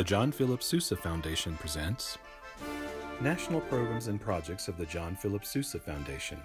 The John Philip Sousa Foundation presents National Programs and Projects of the John Philip Sousa Foundation.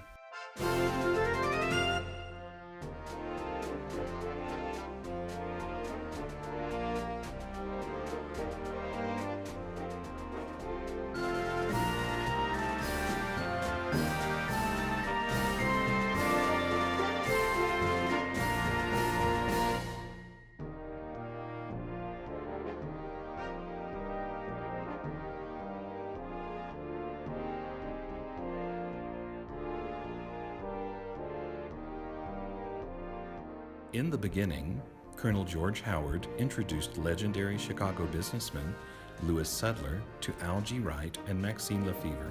In the beginning, Colonel George Howard introduced legendary Chicago businessman Louis Sudler to Al G. Wright and Maxine Lefevre.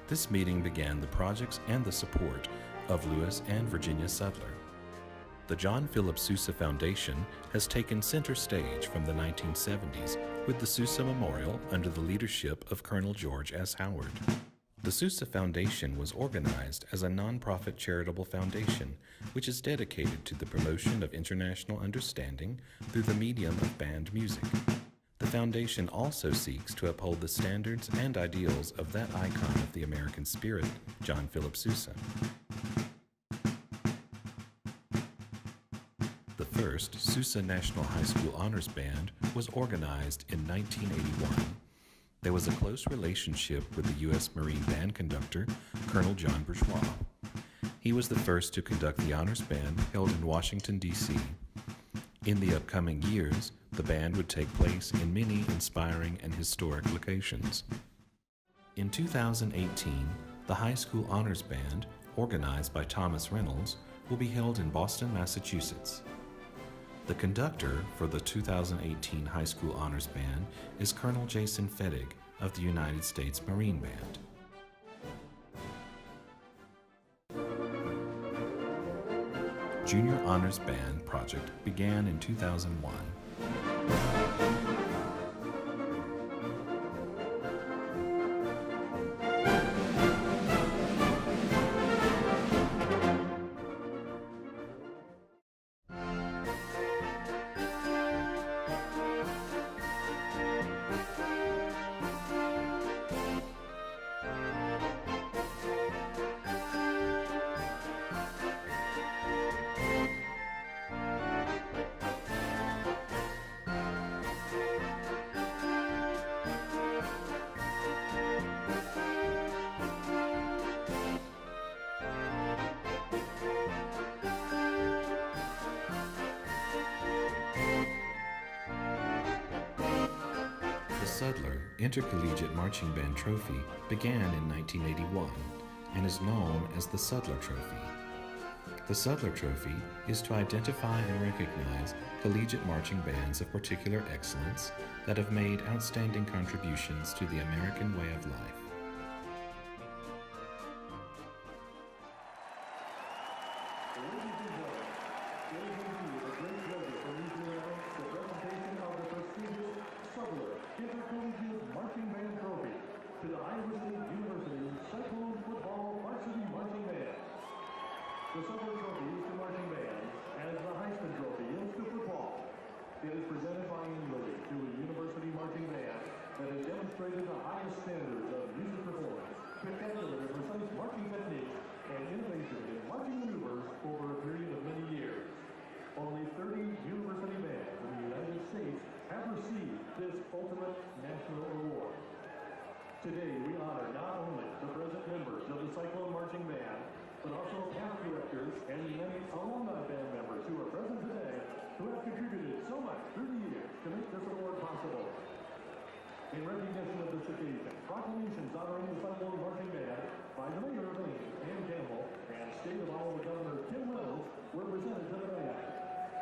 This meeting began the projects and the support of Louis and Virginia Sudler. The John Philip Sousa Foundation has taken center stage from the 1970s with the Sousa Memorial under the leadership of Colonel George S. Howard. The Sousa Foundation was organized as a nonprofit charitable foundation which is dedicated to the promotion of international understanding through the medium of band music. The foundation also seeks to uphold the standards and ideals of that icon of the American spirit, John Philip Sousa. The first Sousa National High School Honors Band was organized in 1981. There was a close relationship with the U.S. Marine Band conductor, Colonel John Bourgeois. He was the first to conduct the honors band held in Washington, D.C. In the upcoming years, the band would take place in many inspiring and historic locations. In 2018, the High School Honors Band, organized by Thomas Reynolds, will be held in Boston, Massachusetts. The conductor for the 2018 High School Honors Band is Colonel Jason Fedig of the United States Marine Band. Junior Honors Band project began in 2001. The Sudler Intercollegiate Marching Band Trophy began in 1981 and is known as the Sudler Trophy. The Sudler Trophy is to identify and recognize collegiate marching bands of particular excellence that have made outstanding contributions to the American way of life. The Sudler Trophy is to marching bands, as the Heisman Trophy is to football. It is presented biannually to a university marching band that has demonstrated the highest standards of music performance, spectacular and precise marching techniques, and innovation in marching maneuvers over a period of many years. Only 30 university bands in the United States have received this ultimate national award. Today, we honor not only the present members of the Cyclone Marching Band, but also past directors and many alumni band members who are present today who have contributed so much through the years to make this award possible. In recognition of this occasion, proclamations honoring the Cyclone Marching Band by the Mayor of Ames, Ann Campbell, and State of Iowa Governor Tim Reynolds were presented to the band.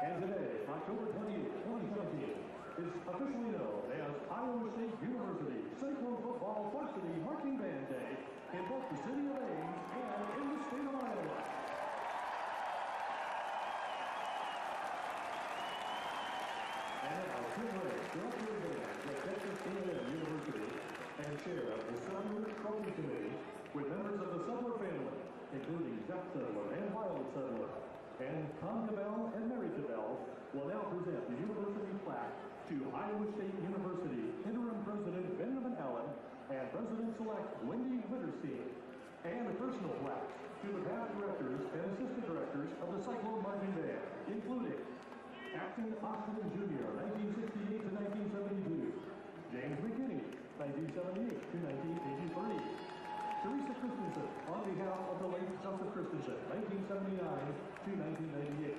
And today, October 28, 2017, is officially known as Iowa State University Cyclone Football Varsity Marching Band Day in both the city of Ames and in the state of Iowa. And now, Tim Ray, director of bands at Texas A&M University, and chair of the Sudler Trophy Committee, with members of the Sudler family, including Jeff Sudler and Violet Sudler, and Tom Cabell and Mary Cabell, will now present the university plaque to Iowa State University 1978 to 1983. Teresa Christensen, on behalf of the late Joseph Christensen, 1979 to 1998.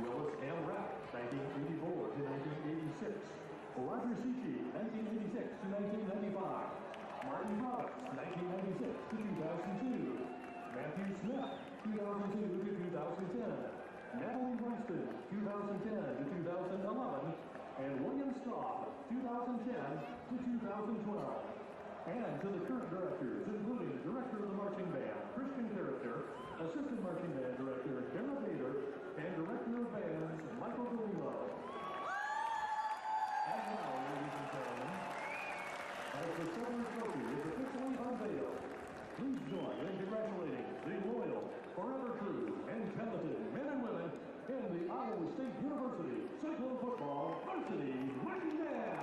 Willis M. Rapp, 1984 to 1986. Roger Seachy, 1986 to 1995. Martin Roberts, 1996 to 2002. Matthew Smith, 2002 to 2010. Natalie Royston, 2010 to 2011. And William Staub, 2010 to 2012. And to the current directors, including Director of the Marching Band, Christian Character, Assistant Marching Band Director, Deborah Bader, and Director of Bands, Michael DeLimo. And now, ladies and gentlemen, as the Silver Trophy is officially unveiled, please join in congratulating the loyal, forever true, and talented men and women in the Iowa State University Cyclone Football Varsity Marching Band.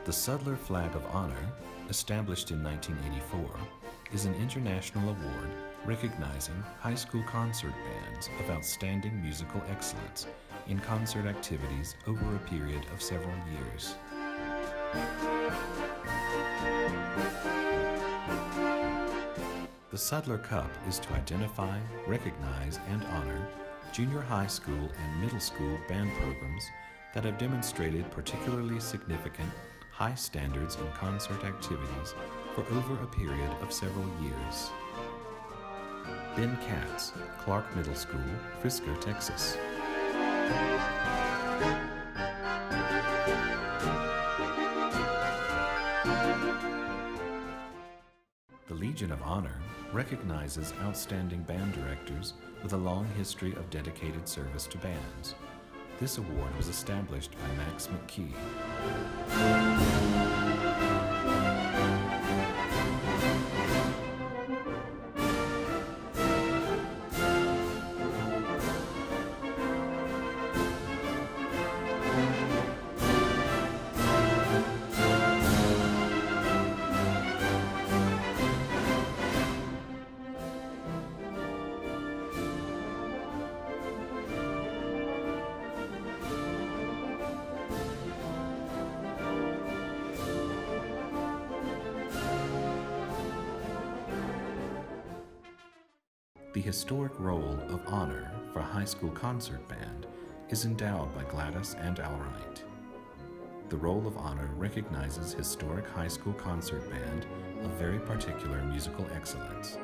The Sudler Flag of Honor, established in 1984, is an international award recognizing high school concert bands of outstanding musical excellence in concert activities over a period of several years. The Sudler Cup is to identify, recognize, and honor junior high school and middle school band programs that have demonstrated particularly significant high standards in concert activities for over a period of several years. Ben Katz, Clark Middle School, Frisco, Texas. The Legion of Honor recognizes outstanding band directors with a long history of dedicated service to bands. This award was established by Max McKee. The historic role of honor for a high school concert band is endowed by Gladys and Alright. The role of honor recognizes historic high school concert band of very particular musical excellence.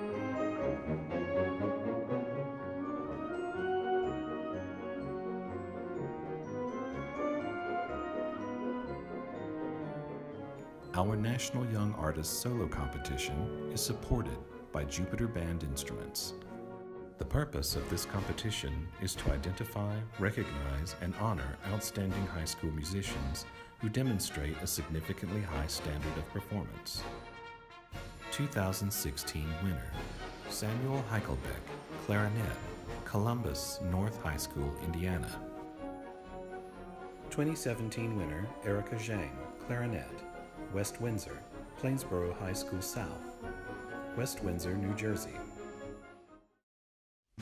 Our National Young Artist Solo Competition is supported by Jupiter Band Instruments. The purpose of this competition is to identify, recognize, and honor outstanding high school musicians who demonstrate a significantly high standard of performance. 2016 winner, Samuel Heichelbeck, clarinet, Columbus North High School, Indiana. 2017 winner, Erica Zhang, clarinet, West Windsor, Plainsboro High School South, West Windsor, New Jersey.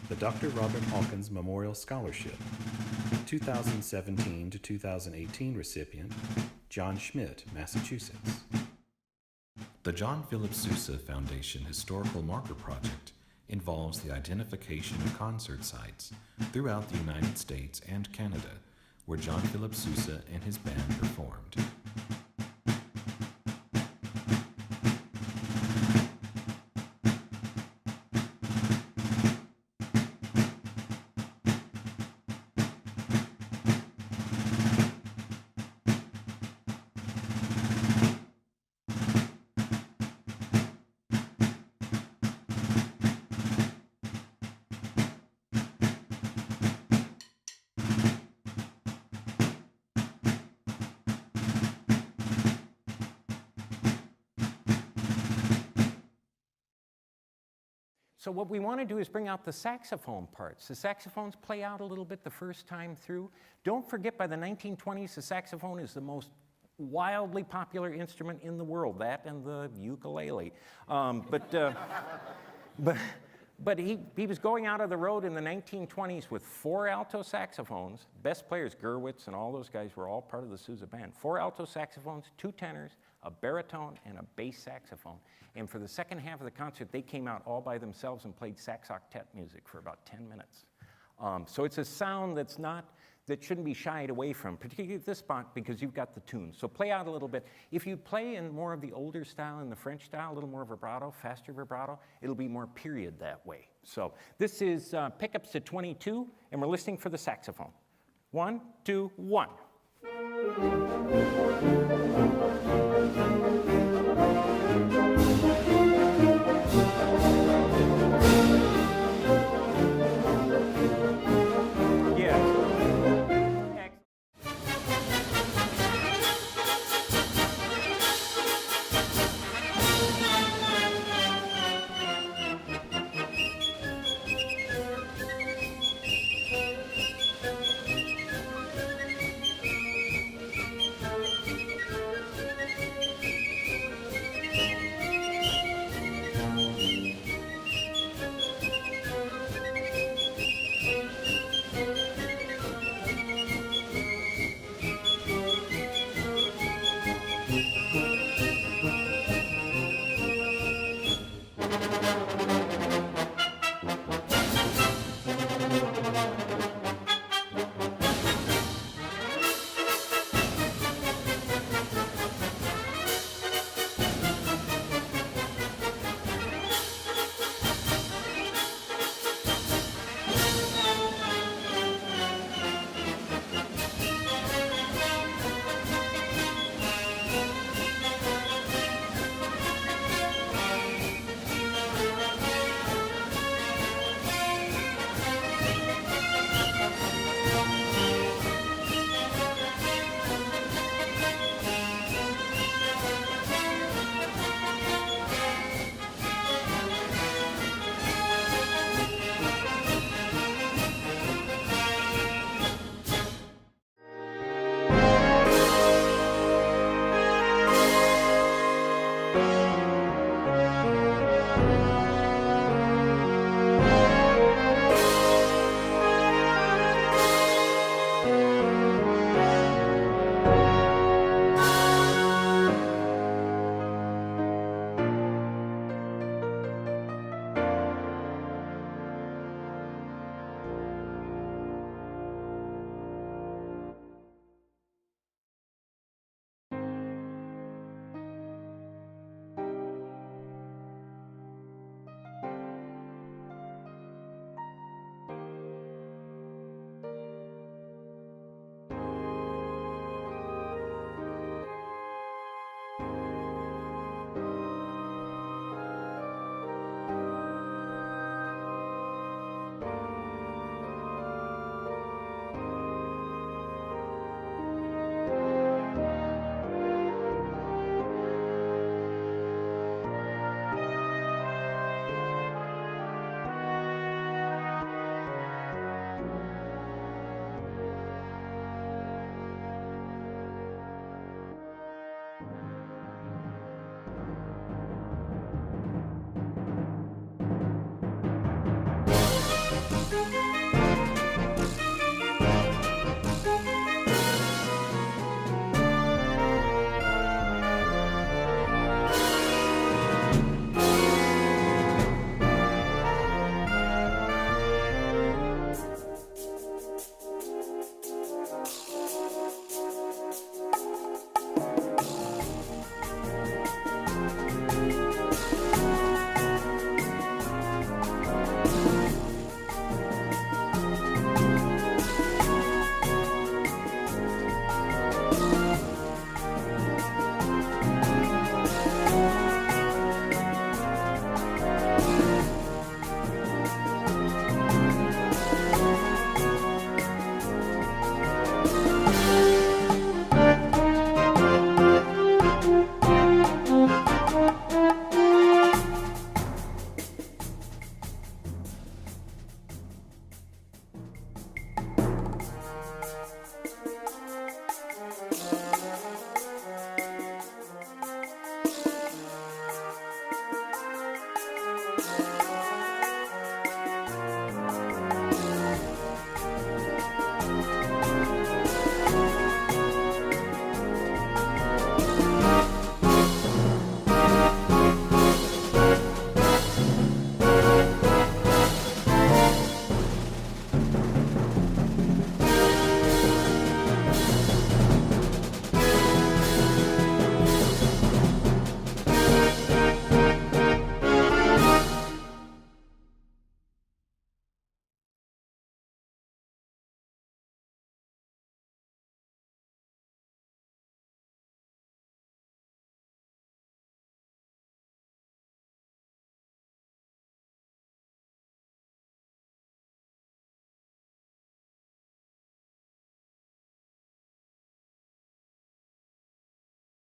The Dr. Robert Hawkins Memorial Scholarship, 2017 to 2018 recipient, John Schmidt, Massachusetts. The John Philip Sousa Foundation Historical Marker Project involves the identification of concert sites throughout the United States and Canada where John Philip Sousa and his band performed. So what we want to do is bring out the saxophone parts. The saxophones play out a little bit the first time through. Don't forget, by the 1920s, the saxophone is the most wildly popular instrument in the world, that and the ukulele. But he was going out of the road in the 1920s with 4 alto saxophones. Best players, Gurwitz and all those guys, were all part of the Sousa band. 4 alto saxophones, 2 tenors, a baritone, and a bass saxophone. And for the second half of the concert, they came out all by themselves and played sax octet music for about 10 minutes. So it's a sound that shouldn't be shied away from, particularly at this spot, because you've got the tune. So play out a little bit. If you play in more of the older style, in the French style, a little more vibrato, faster vibrato, it'll be more period that way. So this is pickups to 22, and we're listening for the saxophone. 1, 2, 1.